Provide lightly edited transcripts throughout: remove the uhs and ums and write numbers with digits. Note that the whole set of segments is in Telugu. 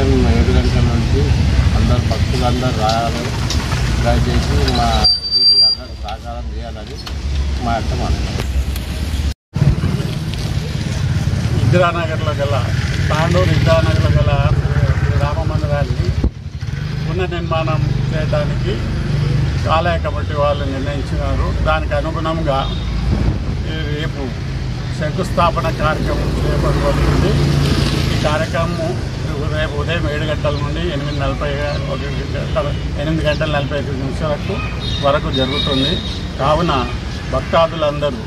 ఉదయం 7 గంటల నుంచి అందరు భక్తులందరూ రాయాలి, దయచేసి మా ఇంటికి అందరూ సహకారం చేయాలని మా యొక్క మాట. ఇందిరానగర్లో గల తాండూరు ఇందిరానగర్లో గల రామ మందిరాన్ని పునర్నిర్మాణం చేయడానికి ఆలయ కమిటీ వాళ్ళు నిర్ణయించినారు. దానికి అనుగుణంగా రేపు శంకుస్థాపన కార్యక్రమం చేపట్టబడుతుంది. ఈ కార్యక్రమం రేపు ఉదయం 7 గంటల నుండి 8 గంటల 45 నిమిషాలకు వరకు జరుగుతుంది. కావున భక్తాదులందరూ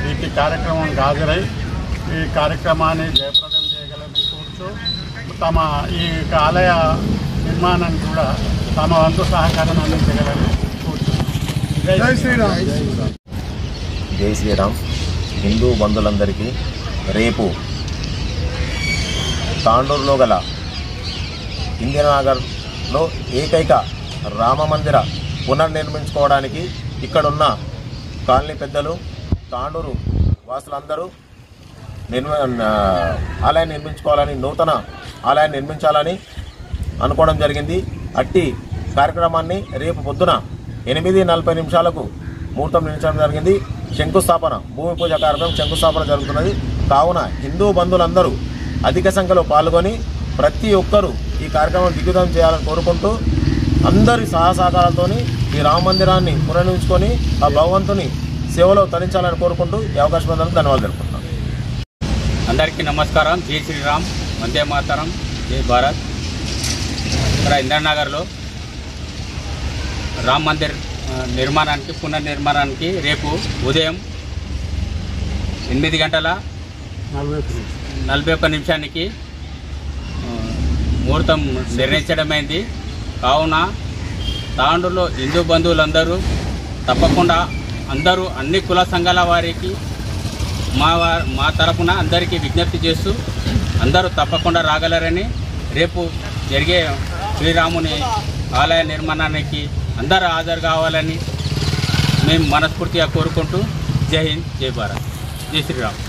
ఈ కార్యక్రమానికి హాజరై ఈ కార్యక్రమాన్ని జయప్రదం చేయగలని కోరుతూ తమ ఈ ఆలయ నిర్మాణానికి కూడా తమ వంతు సహకారం అందించగలని కోరుతున్నాం. జై శ్రీరామ్. జై శ్రీరామ్. హిందూ బంధువులందరికీ రేపు తాండూరులో గల ఇందిరానగర్లో ఏకైక రామ మందిర పునర్నిర్మించుకోవడానికి ఇక్కడున్న కాలనీ పెద్దలు, తాండూరు వాసులందరూ ఆలయాన్ని నిర్మించుకోవాలని, నూతన ఆలయాన్ని నిర్మించాలని అనుకోవడం జరిగింది. అట్టి కార్యక్రమాన్ని రేపు పొద్దున 8:40 నిమిషాలకు ముహూర్తం నిర్ణయించడం జరిగింది. శంకుస్థాపన, భూమి పూజ కార్యక్రమం శంకుస్థాపన జరుగుతున్నది. కావున హిందూ బంధువులందరూ అధిక సంఖ్యలో పాల్గొని ప్రతి ఒక్కరూ ఈ కార్యక్రమం దిగ్విజయం చేయాలని కోరుకుంటూ అందరి సహకారాలతో ఈ రామ మందిరాన్ని పునర్నిర్మించుకొని ఆ భగవంతుని సేవలో తరించాలని కోరుకుంటూ ఈ అవకాశం పొందడానికి ధన్యవాదాలు తెలుపుతున్నాను. అందరికీ నమస్కారం. జై శ్రీరామ్, వందే మాతరం, జై భారత్. ఇక్కడ ఇందిరానగర్లో రామ్ మందిర్ నిర్మాణానికి, పునర్నిర్మాణానికి రేపు ఉదయం 8 గంటల 41 నిమిషానికి ముహూర్తం నిర్ణయించడమైంది. కావున తాండూరులో హిందూ బంధువులందరూ తప్పకుండా అందరూ అన్ని కుల సంఘాల వారికి మా తరపున అందరికీ విజ్ఞప్తి చేస్తూ అందరూ తప్పకుండా రాగలరని, రేపు జరిగే శ్రీరాముని ఆలయ నిర్మాణానికి అందరూ హాజరు కావాలని మేము మనస్ఫూర్తిగా కోరుకుంటూ జై హింద్, జై భారత్, జై శ్రీరామ్.